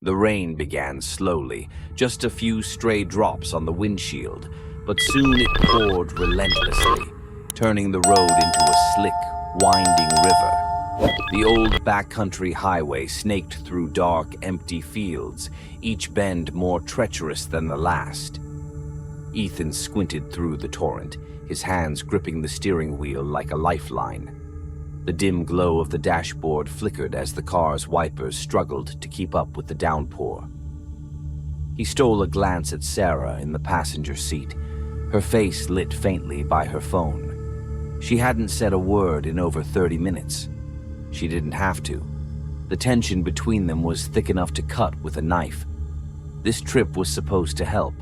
The rain began slowly, just a few stray drops on the windshield, but soon it poured relentlessly, turning the road into a slick, winding river. The old backcountry highway snaked through dark, empty fields, each bend more treacherous than the last. Ethan squinted through the torrent, his hands gripping the steering wheel like a lifeline. The dim glow of the dashboard flickered as the car's wipers struggled to keep up with the downpour. He stole a glance at Sarah in the passenger seat, her face lit faintly by her phone. She hadn't said a word in over 30 minutes. She didn't have to. The tension between them was thick enough to cut with a knife. This trip was supposed to help.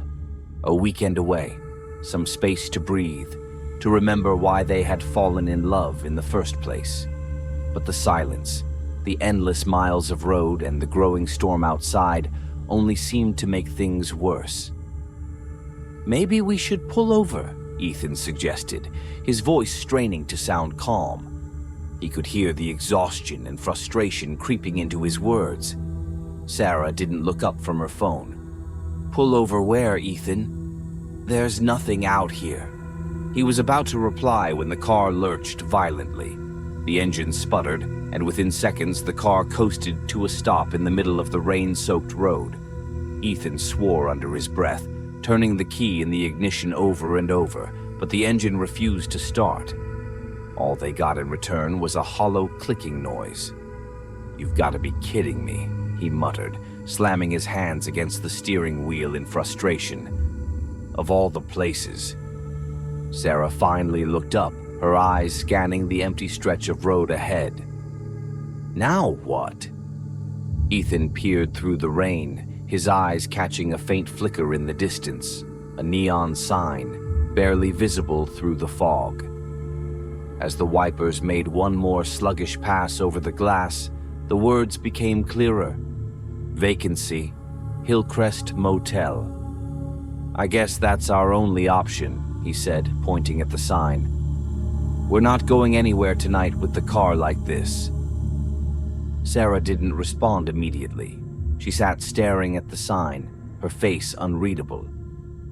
A weekend away, some space to breathe, to remember why they had fallen in love in the first place. But the silence, the endless miles of road and the growing storm outside only seemed to make things worse. "Maybe we should pull over," Ethan suggested, his voice straining to sound calm. He could hear the exhaustion and frustration creeping into his words. Sarah didn't look up from her phone. "Pull over where, Ethan? There's nothing out here." He was about to reply when the car lurched violently. The engine sputtered, and within seconds the car coasted to a stop in the middle of the rain-soaked road. Ethan swore under his breath, turning the key in the ignition over and over, but the engine refused to start. All they got in return was a hollow clicking noise. "You've got to be kidding me," he muttered, slamming his hands against the steering wheel in frustration. Of all the places. Sarah finally looked up, her eyes scanning the empty stretch of road ahead. "Now what?" Ethan peered through the rain, his eyes catching a faint flicker in the distance, a neon sign, barely visible through the fog. As the wipers made one more sluggish pass over the glass, the words became clearer. "Vacancy, Hillcrest Motel." "I guess that's our only option," he said, pointing at the sign. "We're not going anywhere tonight with the car like this." Sarah didn't respond immediately. She sat staring at the sign, her face unreadable.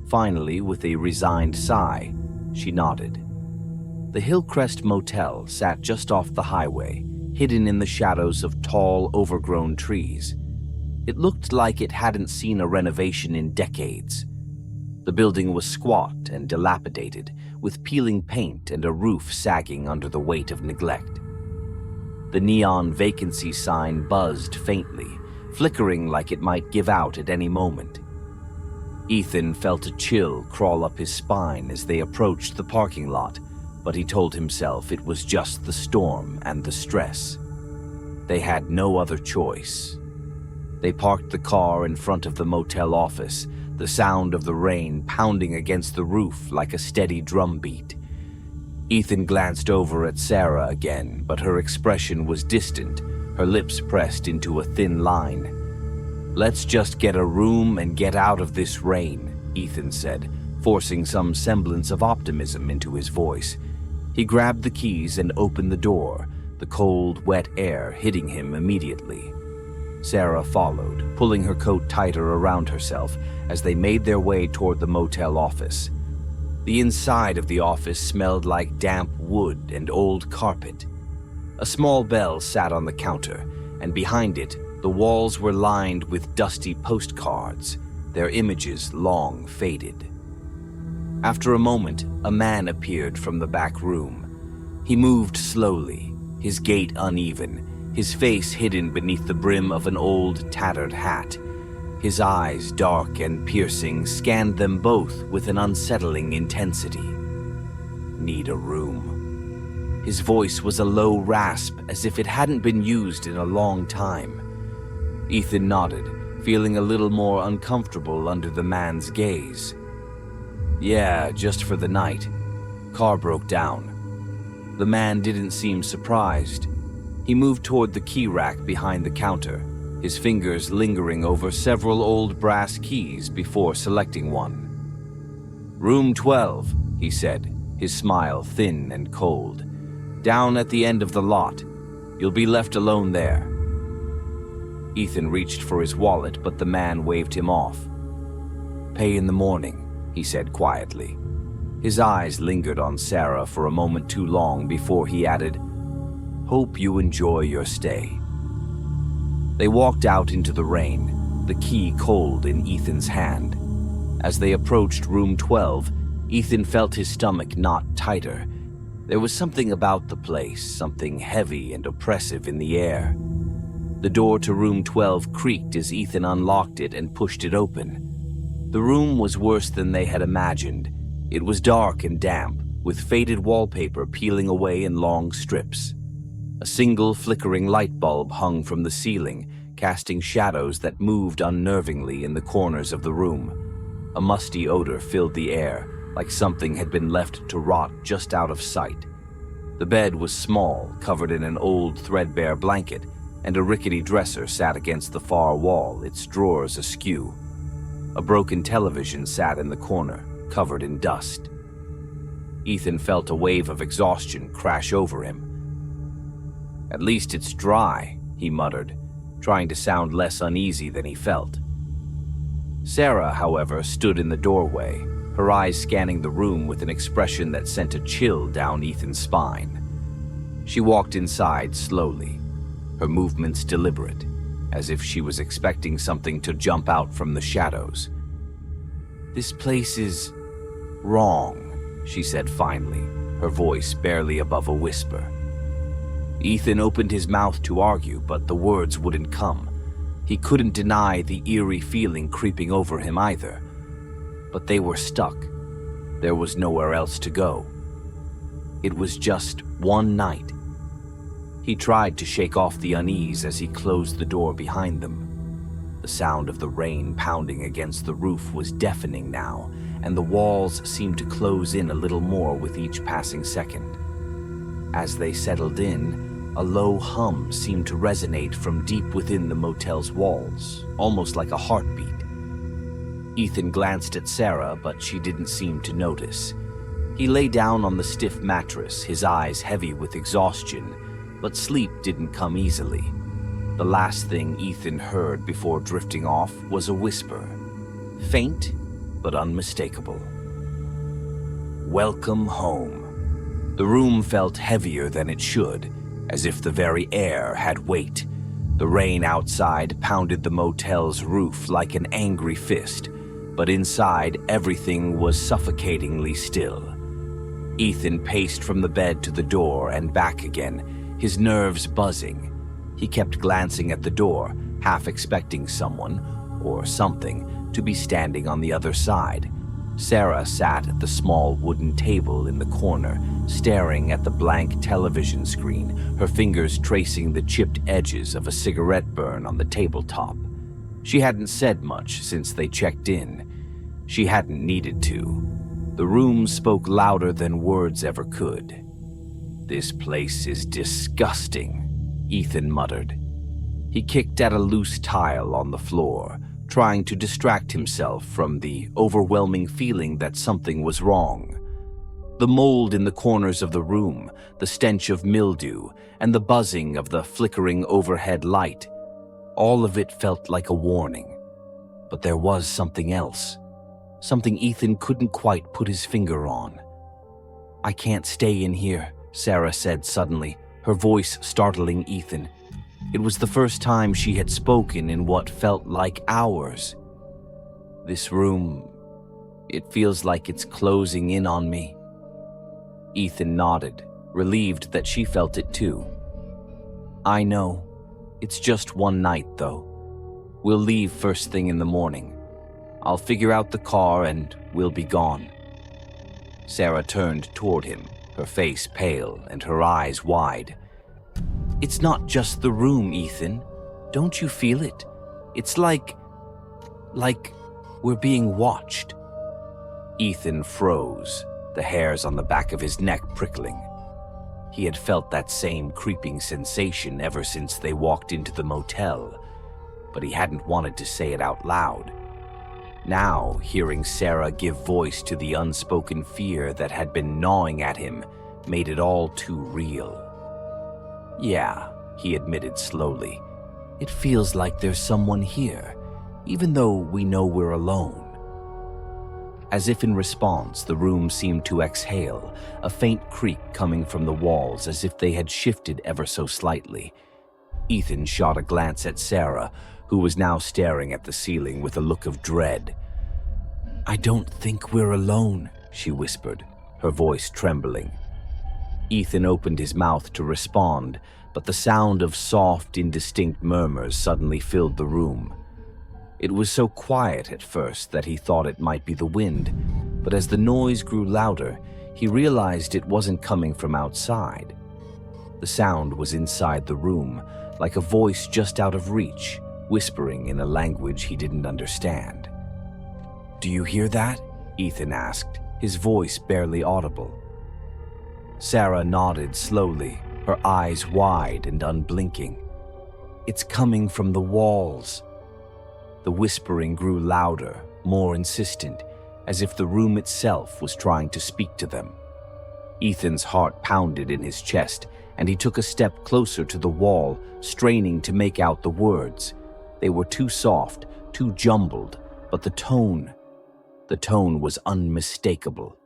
Finally, with a resigned sigh, she nodded. The Hillcrest Motel sat just off the highway, hidden in the shadows of tall, overgrown trees. It looked like it hadn't seen a renovation in decades. The building was squat and dilapidated, with peeling paint and a roof sagging under the weight of neglect. The neon vacancy sign buzzed faintly, flickering like it might give out at any moment. Ethan felt a chill crawl up his spine as they approached the parking lot, but he told himself it was just the storm and the stress. They had no other choice. They parked the car in front of the motel office, the sound of the rain pounding against the roof like a steady drumbeat. Ethan glanced over at Sarah again, but her expression was distant, her lips pressed into a thin line. "Let's just get a room and get out of this rain," Ethan said, forcing some semblance of optimism into his voice. He grabbed the keys and opened the door, the cold, wet air hitting him immediately. Sarah followed, pulling her coat tighter around herself as they made their way toward the motel office. The inside of the office smelled like damp wood and old carpet. A small bell sat on the counter, and behind it, the walls were lined with dusty postcards, their images long faded. After a moment, a man appeared from the back room. He moved slowly, his gait uneven, his face hidden beneath the brim of an old, tattered hat. His eyes, dark and piercing, scanned them both with an unsettling intensity. "Need a room." His voice was a low rasp, as if it hadn't been used in a long time. Ethan nodded, feeling a little more uncomfortable under the man's gaze. "Yeah, just for the night. Car broke down." The man didn't seem surprised. He moved toward the key rack behind the counter, his fingers lingering over several old brass keys before selecting one. "Room 12, he said, his smile thin and cold. "Down at the end of the lot. You'll be left alone there." Ethan reached for his wallet, but the man waved him off. "Pay in the morning," he said quietly. His eyes lingered on Sarah for a moment too long before he added, "Hope you enjoy your stay." They walked out into the rain, the key cold in Ethan's hand. As they approached room 12, Ethan felt his stomach knot tighter. There was something about the place, something heavy and oppressive in the air. The door to room 12 creaked as Ethan unlocked it and pushed it open. The room was worse than they had imagined. It was dark and damp, with faded wallpaper peeling away in long strips. A single flickering light bulb hung from the ceiling, casting shadows that moved unnervingly in the corners of the room. A musty odor filled the air, like something had been left to rot just out of sight. The bed was small, covered in an old threadbare blanket, and a rickety dresser sat against the far wall, its drawers askew. A broken television sat in the corner, covered in dust. Ethan felt a wave of exhaustion crash over him. "At least it's dry," he muttered, trying to sound less uneasy than he felt. Sarah, however, stood in the doorway, her eyes scanning the room with an expression that sent a chill down Ethan's spine. She walked inside slowly, her movements deliberate, as if she was expecting something to jump out from the shadows. "This place is wrong," she said finally, her voice barely above a whisper. Ethan opened his mouth to argue, but the words wouldn't come. He couldn't deny the eerie feeling creeping over him either. But they were stuck. There was nowhere else to go. It was just one night. He tried to shake off the unease as he closed the door behind them. The sound of the rain pounding against the roof was deafening now, and the walls seemed to close in a little more with each passing second. As they settled in, a low hum seemed to resonate from deep within the motel's walls, almost like a heartbeat. Ethan glanced at Sarah, but she didn't seem to notice. He lay down on the stiff mattress, his eyes heavy with exhaustion, but sleep didn't come easily. The last thing Ethan heard before drifting off was a whisper, faint but unmistakable. "Welcome home." The room felt heavier than it should, as if the very air had weight. The rain outside pounded the motel's roof like an angry fist, but inside everything was suffocatingly still. Ethan paced from the bed to the door and back again, his nerves buzzing. He kept glancing at the door, half expecting someone, or something, to be standing on the other side. Sarah sat at the small wooden table in the corner, staring at the blank television screen, her fingers tracing the chipped edges of a cigarette burn on the tabletop. She hadn't said much since they checked in. She hadn't needed to. The room spoke louder than words ever could. "This place is disgusting," Ethan muttered. He kicked at a loose tile on the floor, trying to distract himself from the overwhelming feeling that something was wrong. The mold in the corners of the room, the stench of mildew, and the buzzing of the flickering overhead light, all of it felt like a warning. But there was something else, something Ethan couldn't quite put his finger on. "I can't stay in here," Sarah said suddenly, her voice startling Ethan. It was the first time she had spoken in what felt like hours. "This room, it feels like it's closing in on me." Ethan nodded, relieved that she felt it too. "I know. It's just one night, though. We'll leave first thing in the morning. I'll figure out the car and we'll be gone." Sarah turned toward him, her face pale and her eyes wide. "It's not just the room, Ethan. Don't you feel it? It's like we're being watched." Ethan froze, the hairs on the back of his neck prickling. He had felt that same creeping sensation ever since they walked into the motel, but he hadn't wanted to say it out loud. Now, hearing Sarah give voice to the unspoken fear that had been gnawing at him made it all too real. "Yeah," he admitted slowly. It feels like there's someone here, even though we know we're alone." As if in response, the room seemed to exhale, a faint creak coming from the walls as if they had shifted ever so slightly. Ethan shot a glance at Sarah, who was now staring at the ceiling with a look of dread. "I don't think we're alone," she whispered, her voice trembling. Ethan opened his mouth to respond, but the sound of soft, indistinct murmurs suddenly filled the room. It was so quiet at first that he thought it might be the wind, but as the noise grew louder, he realized it wasn't coming from outside. The sound was inside the room, like a voice just out of reach, whispering in a language he didn't understand. "Do you hear that?" Ethan asked, his voice barely audible. Sarah nodded slowly, her eyes wide and unblinking. "It's coming from the walls." The whispering grew louder, more insistent, as if the room itself was trying to speak to them. Ethan's heart pounded in his chest, and he took a step closer to the wall, straining to make out the words. They were too soft, too jumbled, but the tone was unmistakable.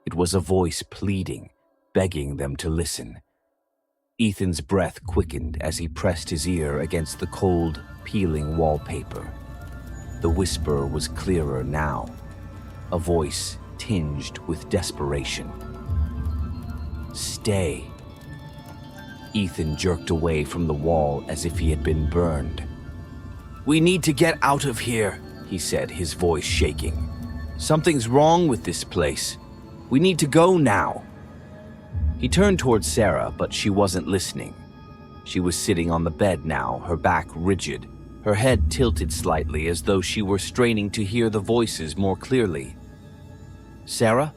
It was a voice pleading, begging them to listen. Ethan's breath quickened as he pressed his ear against the cold, peeling wallpaper. The whisper was clearer now, a voice tinged with desperation. "Stay." Ethan jerked away from the wall as if he had been burned. "We need to get out of here," he said, his voice shaking. "Something's wrong with this place. We need to go now." He turned towards Sarah, but she wasn't listening. She was sitting on the bed now, her back rigid, her head tilted slightly as though she were straining to hear the voices more clearly. "Sarah?"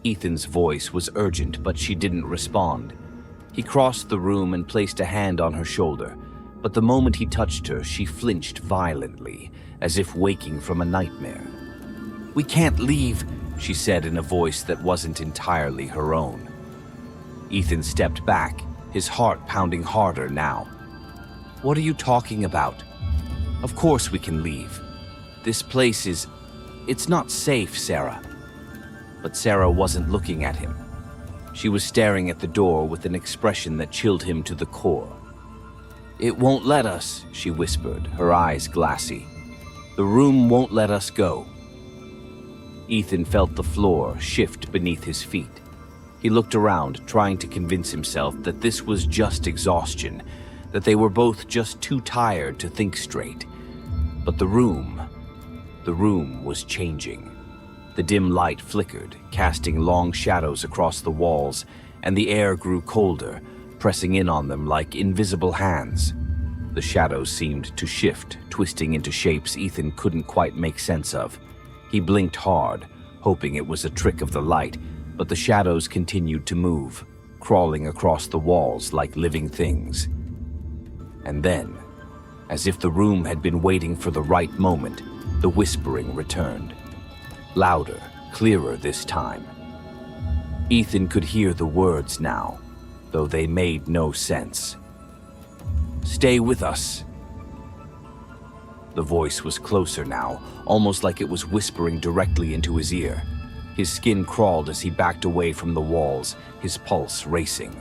Ethan's voice was urgent, but she didn't respond. He crossed the room and placed a hand on her shoulder, but the moment he touched her, she flinched violently, as if waking from a nightmare. "We can't leave," she said in a voice that wasn't entirely her own. Ethan stepped back, his heart pounding harder now. "What are you talking about? Of course we can leave. This place it's not safe, Sarah." But Sarah wasn't looking at him. She was staring at the door with an expression that chilled him to the core. "It won't let us," she whispered, her eyes glassy. "The room won't let us go." Ethan felt the floor shift beneath his feet. He looked around, trying to convince himself that this was just exhaustion, that they were both just too tired to think straight. But the room was changing. The dim light flickered, casting long shadows across the walls, and the air grew colder, pressing in on them like invisible hands. The shadows seemed to shift, twisting into shapes Ethan couldn't quite make sense of. He blinked hard, hoping it was a trick of the light, but the shadows continued to move, crawling across the walls like living things. And then, as if the room had been waiting for the right moment, the whispering returned. Louder, clearer this time. Ethan could hear the words now, though they made no sense. "Stay with us." The voice was closer now, almost like it was whispering directly into his ear. His skin crawled as he backed away from the walls, his pulse racing.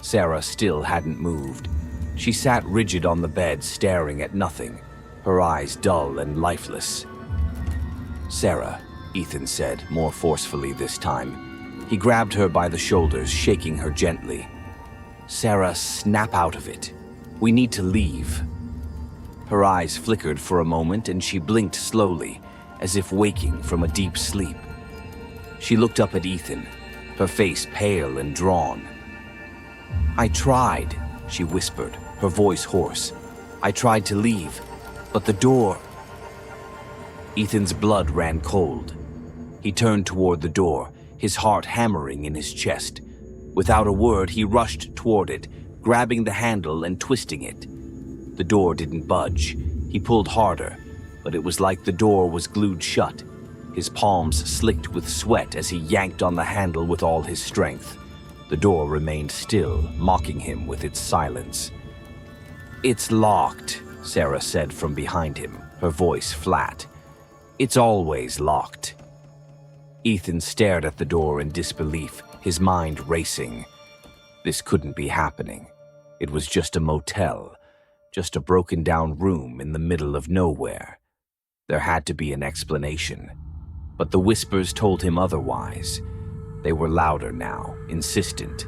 Sarah still hadn't moved. She sat rigid on the bed, staring at nothing, her eyes dull and lifeless. "Sarah," Ethan said, more forcefully this time. He grabbed her by the shoulders, shaking her gently. "Sarah, snap out of it. We need to leave." Her eyes flickered for a moment and she blinked slowly, as if waking from a deep sleep. She looked up at Ethan, her face pale and drawn. "I tried," she whispered, her voice hoarse. "I tried to leave, but the door—" Ethan's blood ran cold. He turned toward the door, his heart hammering in his chest. Without a word, he rushed toward it, grabbing the handle and twisting it. The door didn't budge. He pulled harder, but it was like the door was glued shut. His palms slicked with sweat as he yanked on the handle with all his strength. The door remained still, mocking him with its silence. "It's locked," Sarah said from behind him, her voice flat. "It's always locked." Ethan stared at the door in disbelief, his mind racing. This couldn't be happening. It was just a motel, just a broken-down room in the middle of nowhere. There had to be an explanation. But the whispers told him otherwise. They were louder now, insistent.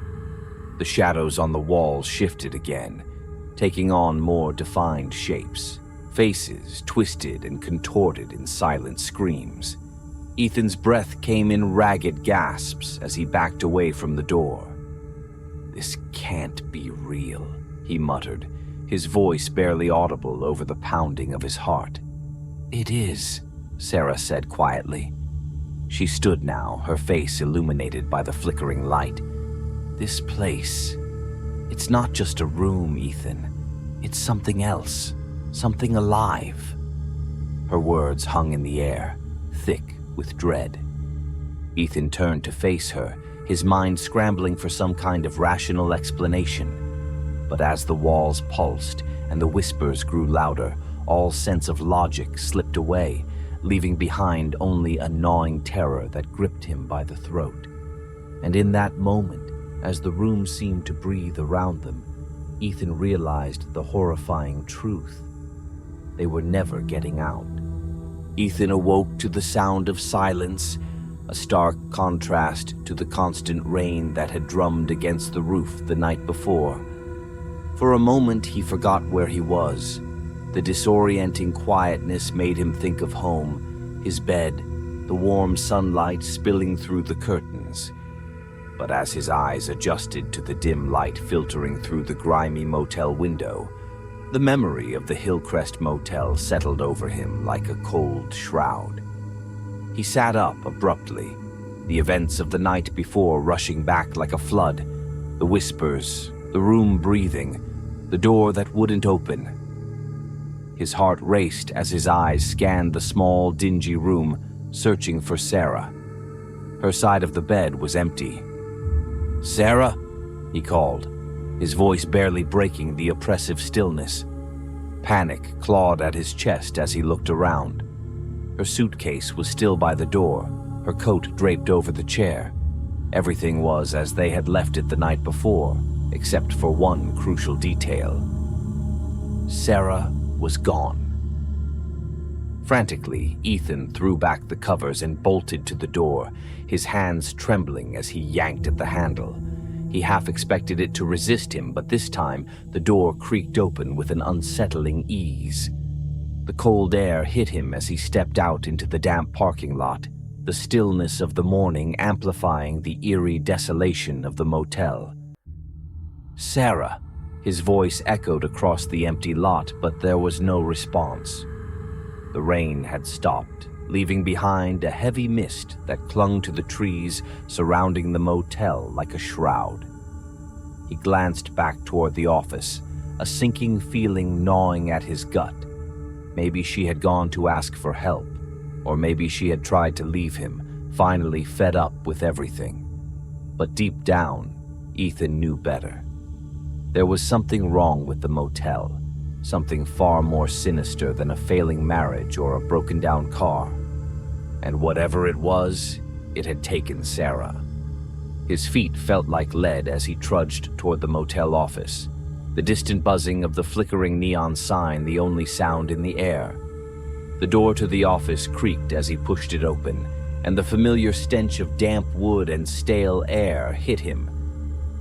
The shadows on the walls shifted again, taking on more defined shapes. Faces twisted and contorted in silent screams. Ethan's breath came in ragged gasps as he backed away from the door. "This can't be real," he muttered, his voice barely audible over the pounding of his heart. "It is," Sarah said quietly. She stood now, her face illuminated by the flickering light. "This place, it's not just a room, Ethan. It's something else, something alive." Her words hung in the air, thick with dread. Ethan turned to face her, his mind scrambling for some kind of rational explanation. But as the walls pulsed and the whispers grew louder, all sense of logic slipped away, leaving behind only a gnawing terror that gripped him by the throat. And in that moment, as the room seemed to breathe around them, Ethan realized the horrifying truth. They were never getting out. Ethan awoke to the sound of silence, a stark contrast to the constant rain that had drummed against the roof the night before. For a moment he forgot where he was. The disorienting quietness made him think of home, his bed, the warm sunlight spilling through the curtains. But as his eyes adjusted to the dim light filtering through the grimy motel window, the memory of the Hillcrest Motel settled over him like a cold shroud. He sat up abruptly, the events of the night before rushing back like a flood, the whispers, the room breathing, the door that wouldn't open. His heart raced as his eyes scanned the small, dingy room, searching for Sarah. Her side of the bed was empty. "Sarah?" he called, his voice barely breaking the oppressive stillness. Panic clawed at his chest as he looked around. Her suitcase was still by the door, her coat draped over the chair. Everything was as they had left it the night before, except for one crucial detail. Sarah was gone. Frantically, Ethan threw back the covers and bolted to the door, his hands trembling as he yanked at the handle. He half expected it to resist him, but this time the door creaked open with an unsettling ease. The cold air hit him as he stepped out into the damp parking lot, the stillness of the morning amplifying the eerie desolation of the motel. "Sarah!" His voice echoed across the empty lot, but there was no response. The rain had stopped, leaving behind a heavy mist that clung to the trees surrounding the motel like a shroud. He glanced back toward the office, a sinking feeling gnawing at his gut. Maybe she had gone to ask for help, or maybe she had tried to leave him, finally fed up with everything. But deep down, Ethan knew better. There was something wrong with the motel, something far more sinister than a failing marriage or a broken-down car. And whatever it was, it had taken Sarah. His feet felt like lead as he trudged toward the motel office, the distant buzzing of the flickering neon sign the only sound in the air. The door to the office creaked as he pushed it open, and the familiar stench of damp wood and stale air hit him.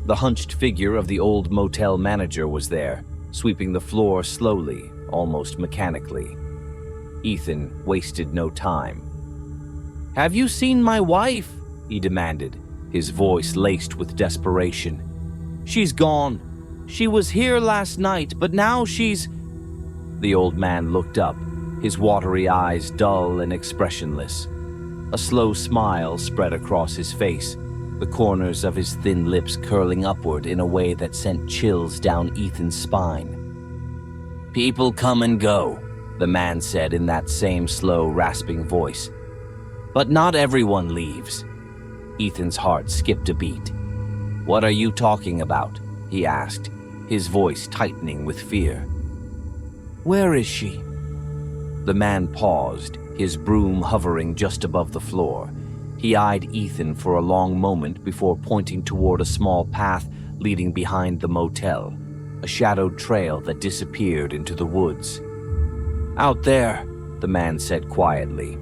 The hunched figure of the old motel manager was there, sweeping the floor slowly, almost mechanically. Ethan wasted no time. "Have you seen my wife?" he demanded, his voice laced with desperation. "She's gone. She was here last night, but now she's—" The old man looked up, his watery eyes dull and expressionless. A slow smile spread across his face, the corners of his thin lips curling upward in a way that sent chills down Ethan's spine. "People come and go," the man said in that same slow, rasping voice. "But not everyone leaves." Ethan's heart skipped a beat. "What are you talking about?" he asked, his voice tightening with fear. Where is she?" The man paused, his broom hovering just above the floor. He eyed Ethan for a long moment before pointing toward a small path leading behind the motel, a shadowed trail that disappeared into the woods. "Out there," the man said quietly.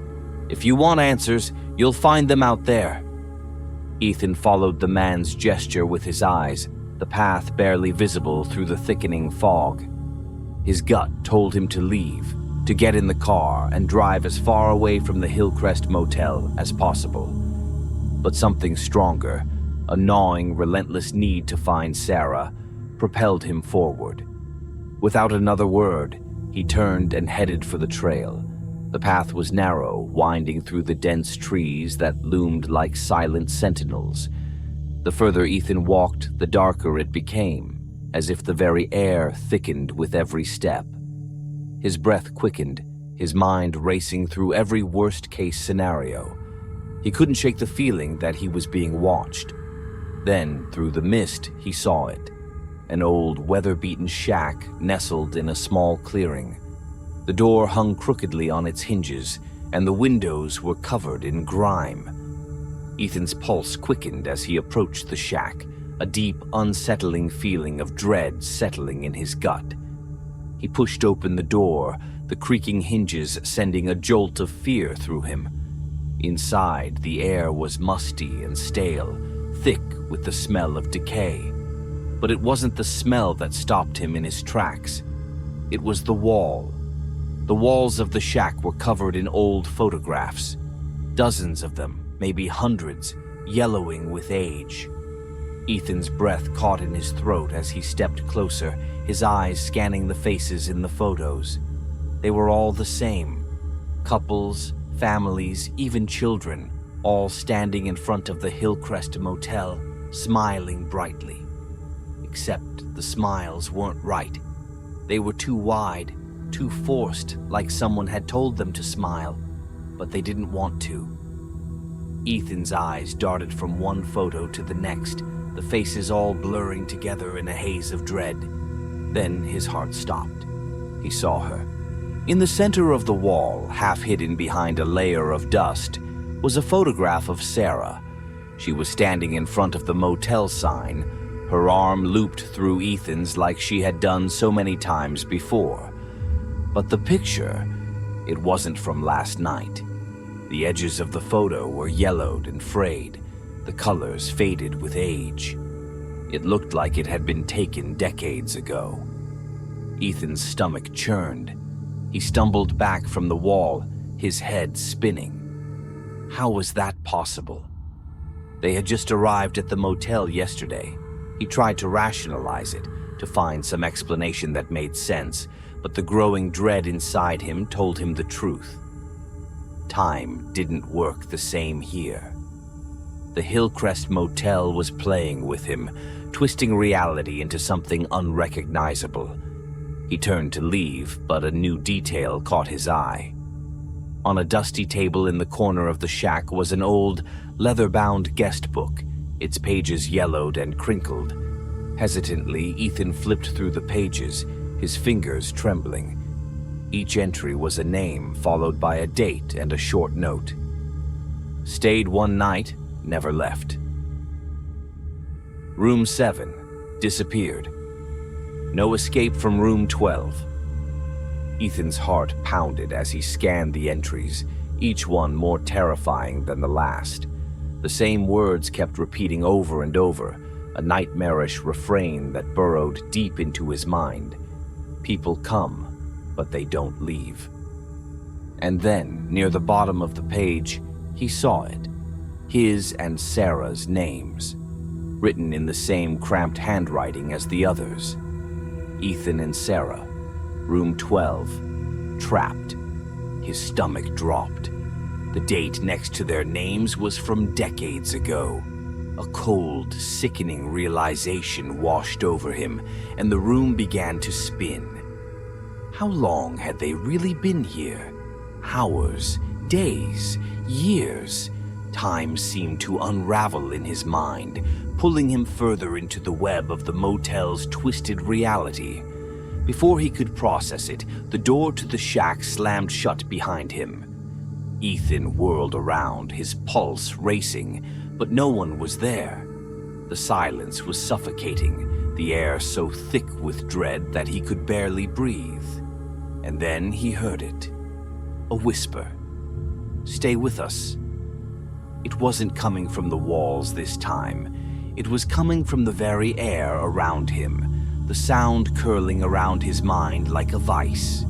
"If you want answers, you'll find them out there." Ethan followed the man's gesture with his eyes, the path barely visible through the thickening fog. His gut told him to leave, to get in the car and drive as far away from the Hillcrest Motel as possible. But something stronger, a gnawing, relentless need to find Sarah, propelled him forward. Without another word, he turned and headed for the trail. The path was narrow, winding through the dense trees that loomed like silent sentinels. The further Ethan walked, the darker it became, as if the very air thickened with every step. His breath quickened, his mind racing through every worst-case scenario. He couldn't shake the feeling that he was being watched. Then, through the mist, he saw it. An old, weather-beaten shack nestled in a small clearing. The door hung crookedly on its hinges, and the windows were covered in grime. Ethan's pulse quickened as he approached the shack, a deep, unsettling feeling of dread settling in his gut. He pushed open the door, the creaking hinges sending a jolt of fear through him. Inside, the air was musty and stale, thick with the smell of decay. But it wasn't the smell that stopped him in his tracks. It was the wall. The walls of the shack were covered in old photographs. Dozens of them, maybe hundreds, yellowing with age. Ethan's breath caught in his throat as he stepped closer, his eyes scanning the faces in the photos. They were all the same. Couples, families, even children, all standing in front of the Hillcrest Motel, smiling brightly. Except the smiles weren't right. They were too wide, too forced, like someone had told them to smile, but they didn't want to. Ethan's eyes darted from one photo to the next, the faces all blurring together in a haze of dread. Then his heart stopped. He saw her. In the center of the wall, half hidden behind a layer of dust, was a photograph of Sarah. She was standing in front of the motel sign, her arm looped through Ethan's like she had done so many times before. But the picture, it wasn't from last night. The edges of the photo were yellowed and frayed, the colors faded with age. It looked like it had been taken decades ago. Ethan's stomach churned. He stumbled back from the wall, his head spinning. How was that possible? They had just arrived at the motel yesterday. He tried to rationalize it, to find some explanation that made sense, but the growing dread inside him told him the truth. Time didn't work the same here. The Hillcrest Motel was playing with him, twisting reality into something unrecognizable. He turned to leave, but a new detail caught his eye. On a dusty table in the corner of the shack was an old, leather-bound guest book, its pages yellowed and crinkled. Hesitantly, Ethan flipped through the pages, his fingers trembling. Each entry was a name, followed by a date and a short note. Stayed one night, never left. Room 7, disappeared. No escape from room 12. Ethan's heart pounded as he scanned the entries, each one more terrifying than the last. The same words kept repeating over and over, a nightmarish refrain that burrowed deep into his mind. People come, but they don't leave. And then, near the bottom of the page, he saw it. His and Sarah's names, written in the same cramped handwriting as the others. Ethan and Sarah, room 12, trapped. His stomach dropped. The date next to their names was from decades ago. A cold, sickening realization washed over him, and the room began to spin. How long had they really been here? Hours, days, years. Time seemed to unravel in his mind, pulling him further into the web of the motel's twisted reality. Before he could process it, the door to the shack slammed shut behind him. Ethan whirled around, his pulse racing, but no one was there. The silence was suffocating, the air so thick with dread that he could barely breathe. And then he heard it. A whisper. "Stay with us." It wasn't coming from the walls this time. It was coming from the very air around him, the sound curling around his mind like a vice.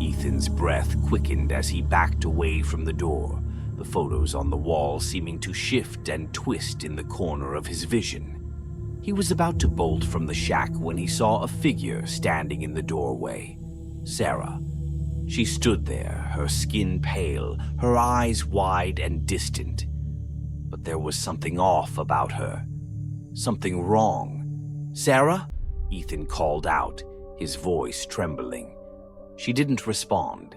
Ethan's breath quickened as he backed away from the door, the photos on the wall seeming to shift and twist in the corner of his vision. He was about to bolt from the shack when he saw a figure standing in the doorway. Sarah. She stood there, her skin pale, her eyes wide and distant. But there was something off about her. Something wrong. "Sarah?" Ethan called out, his voice trembling. She didn't respond.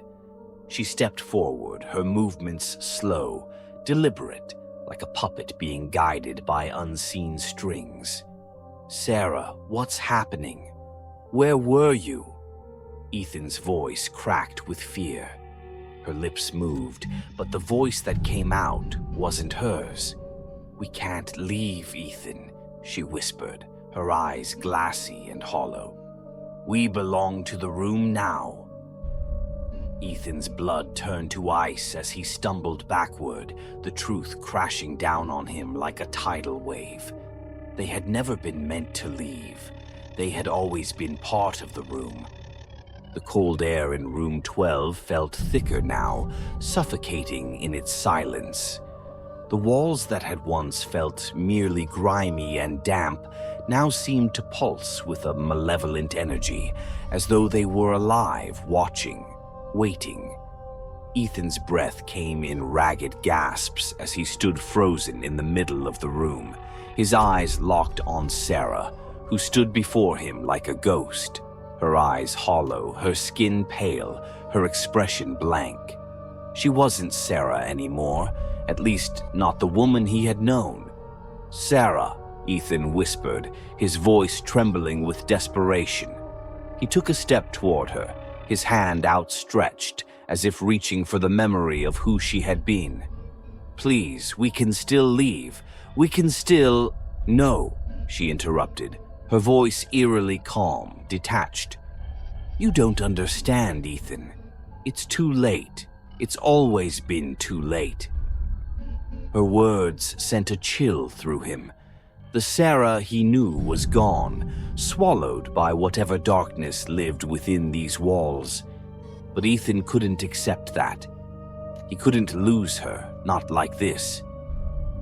She stepped forward, her movements slow, deliberate, like a puppet being guided by unseen strings. "Sarah, what's happening? Where were you?" Ethan's voice cracked with fear. Her lips moved, but the voice that came out wasn't hers. "We can't leave, Ethan," she whispered, her eyes glassy and hollow. "We belong to the room now." Ethan's blood turned to ice as he stumbled backward, the truth crashing down on him like a tidal wave. They had never been meant to leave. They had always been part of the room. The cold air in room 12 felt thicker now, suffocating in its silence. The walls that had once felt merely grimy and damp now seemed to pulse with a malevolent energy, as though they were alive, watching, waiting. Ethan's breath came in ragged gasps as he stood frozen in the middle of the room, his eyes locked on Sarah, who stood before him like a ghost, her eyes hollow, her skin pale, her expression blank. She wasn't Sarah anymore, at least not the woman he had known. "Sarah," Ethan whispered, his voice trembling with desperation. He took a step toward her, his hand outstretched, as if reaching for the memory of who she had been. "Please, we can still leave. We can still—" "No," she interrupted, her voice eerily calm, detached. "You don't understand, Ethan. It's too late. It's always been too late." Her words sent a chill through him. The Sarah he knew was gone, swallowed by whatever darkness lived within these walls. But Ethan couldn't accept that. He couldn't lose her, not like this.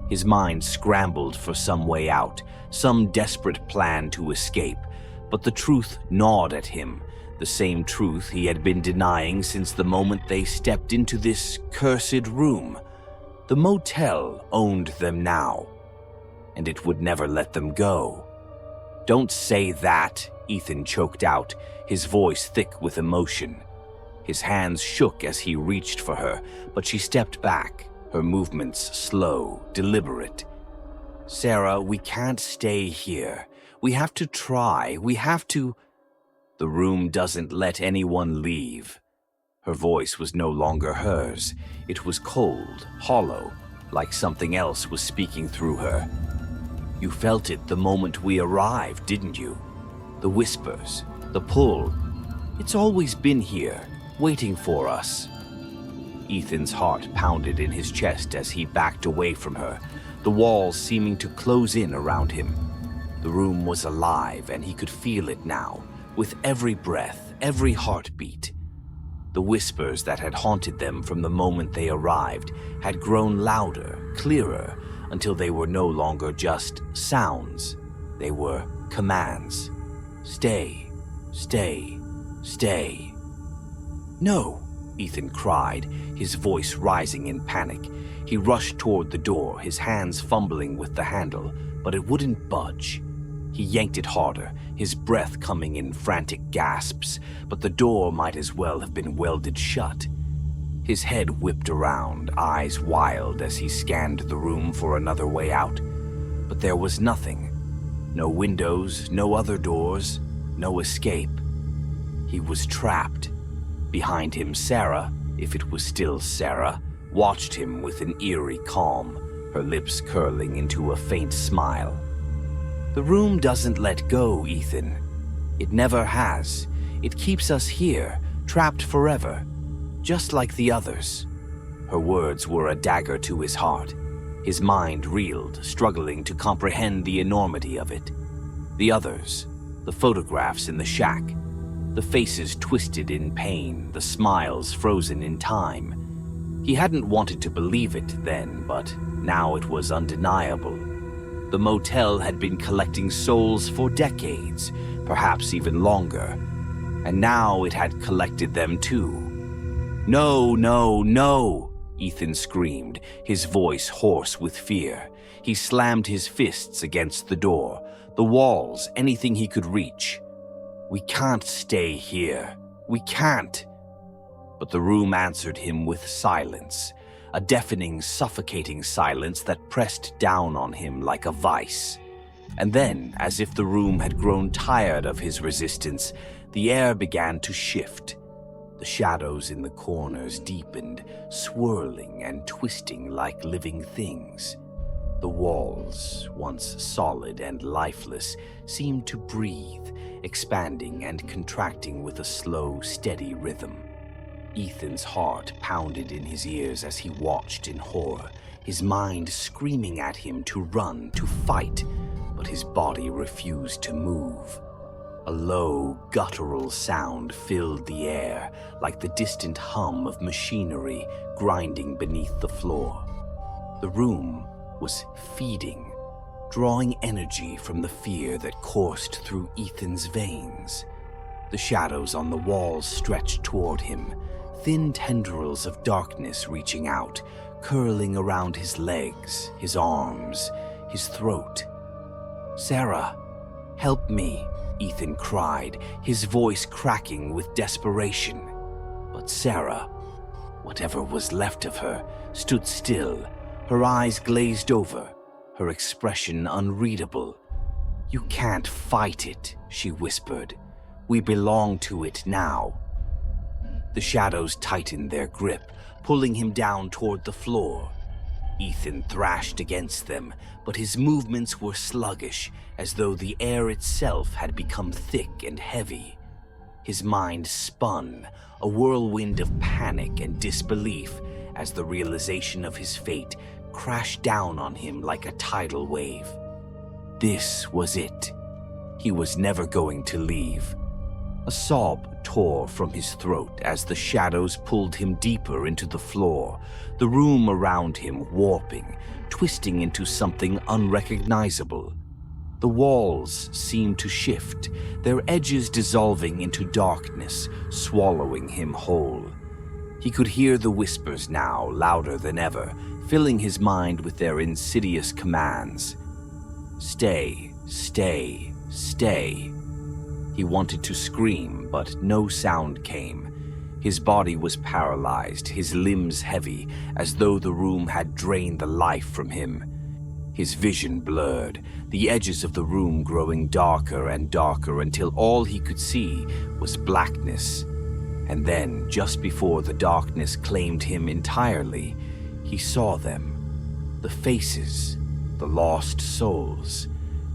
His mind scrambled for some way out, some desperate plan to escape, but the truth gnawed at him, the same truth he had been denying since the moment they stepped into this cursed room. The motel owned them now, and it would never let them go. "Don't say that," Ethan choked out, his voice thick with emotion. His hands shook as he reached for her, but she stepped back, her movements slow, deliberate. "Sarah, we can't stay here. We have to try. We have to—" "The room doesn't let anyone leave." Her voice was no longer hers. It was cold, hollow, like something else was speaking through her. "You felt it the moment we arrived, didn't you? The whispers, the pull. It's always been here, waiting for us." Ethan's heart pounded in his chest as he backed away from her, the walls seeming to close in around him. The room was alive, and he could feel it now, with every breath, every heartbeat. The whispers that had haunted them from the moment they arrived had grown louder, clearer, until they were no longer just sounds. They were commands. "Stay, stay, stay." "No," Ethan cried, his voice rising in panic. He rushed toward the door, his hands fumbling with the handle, but it wouldn't budge. He yanked it harder, his breath coming in frantic gasps, but the door might as well have been welded shut. His head whipped around, eyes wild as he scanned the room for another way out. But there was nothing. No windows, no other doors, no escape. He was trapped. Behind him, Sarah, if it was still Sarah, watched him with an eerie calm, her lips curling into a faint smile. The room doesn't let go, Ethan. It never has. It keeps us here, trapped forever, just like the others. Her words were a dagger to his heart. His mind reeled, struggling to comprehend the enormity of it. The others, the photographs in the shack, the faces twisted in pain, the smiles frozen in time. He hadn't wanted to believe it then, but now it was undeniable. The motel had been collecting souls for decades, perhaps even longer, and now it had collected them too. "No, no, no!" Ethan screamed, his voice hoarse with fear. He slammed his fists against the door, the walls, anything he could reach. "We can't stay here. We can't." But the room answered him with silence, a deafening, suffocating silence that pressed down on him like a vice. And then, as if the room had grown tired of his resistance, the air began to shift. The shadows in the corners deepened, swirling and twisting like living things. The walls, once solid and lifeless, seemed to breathe, expanding and contracting with a slow, steady rhythm. Ethan's heart pounded in his ears as he watched in horror, his mind screaming at him to run, to fight, but his body refused to move. A low, guttural sound filled the air, like the distant hum of machinery grinding beneath the floor. The room was feeding, drawing energy from the fear that coursed through Ethan's veins. The shadows on the walls stretched toward him, thin tendrils of darkness reaching out, curling around his legs, his arms, his throat. "Sarah, help me," Ethan cried, his voice cracking with desperation. But Sarah, whatever was left of her, stood still, her eyes glazed over, her expression unreadable. "You can't fight it," she whispered. "We belong to it now." The shadows tightened their grip, pulling him down toward the floor. Ethan thrashed against them, but his movements were sluggish, as though the air itself had become thick and heavy. His mind spun, a whirlwind of panic and disbelief, as the realization of his fate crashed down on him like a tidal wave. This was it. He was never going to leave. A sob tore from his throat as the shadows pulled him deeper into the floor, the room around him warping, twisting into something unrecognizable. The walls seemed to shift, their edges dissolving into darkness, swallowing him whole. He could hear the whispers now, louder than ever, filling his mind with their insidious commands. "Stay, stay, stay." He wanted to scream, but no sound came. His body was paralyzed, his limbs heavy, as though the room had drained the life from him. His vision blurred, the edges of the room growing darker and darker until all he could see was blackness. And then, just before the darkness claimed him entirely, he saw them. The faces, the lost souls.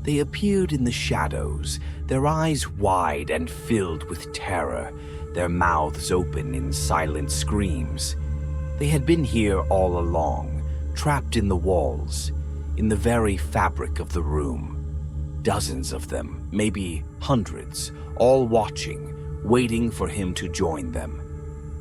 They appeared in the shadows, their eyes wide and filled with terror, their mouths open in silent screams. They had been here all along, trapped in the walls, in the very fabric of the room. Dozens of them, maybe hundreds, all watching, waiting for him to join them.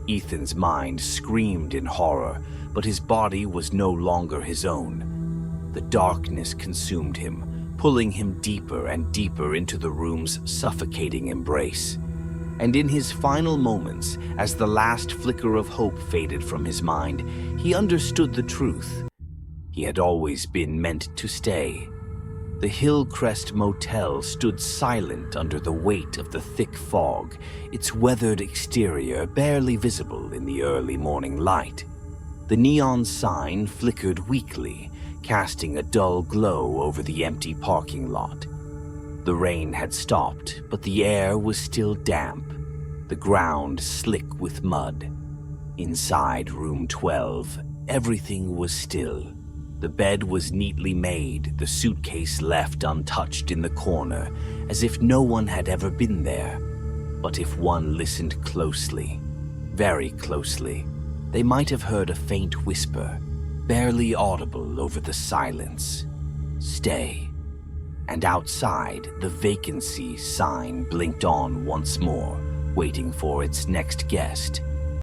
Ethan's mind screamed in horror, but his body was no longer his own. The darkness consumed him, pulling him deeper and deeper into the room's suffocating embrace. And in his final moments, as the last flicker of hope faded from his mind, he understood the truth. He had always been meant to stay. The Hillcrest Motel stood silent under the weight of the thick fog, its weathered exterior barely visible in the early morning light. The neon sign flickered weakly, casting a dull glow over the empty parking lot. The rain had stopped, but the air was still damp. the ground slick with mud. Inside room 12, everything was still. The bed was neatly made, the suitcase left untouched in the corner, as if no one had ever been there. But if one listened closely, very closely, they might have heard a faint whisper, barely audible over the silence. "Stay." And outside, the vacancy sign blinked on once more, waiting for its next guest.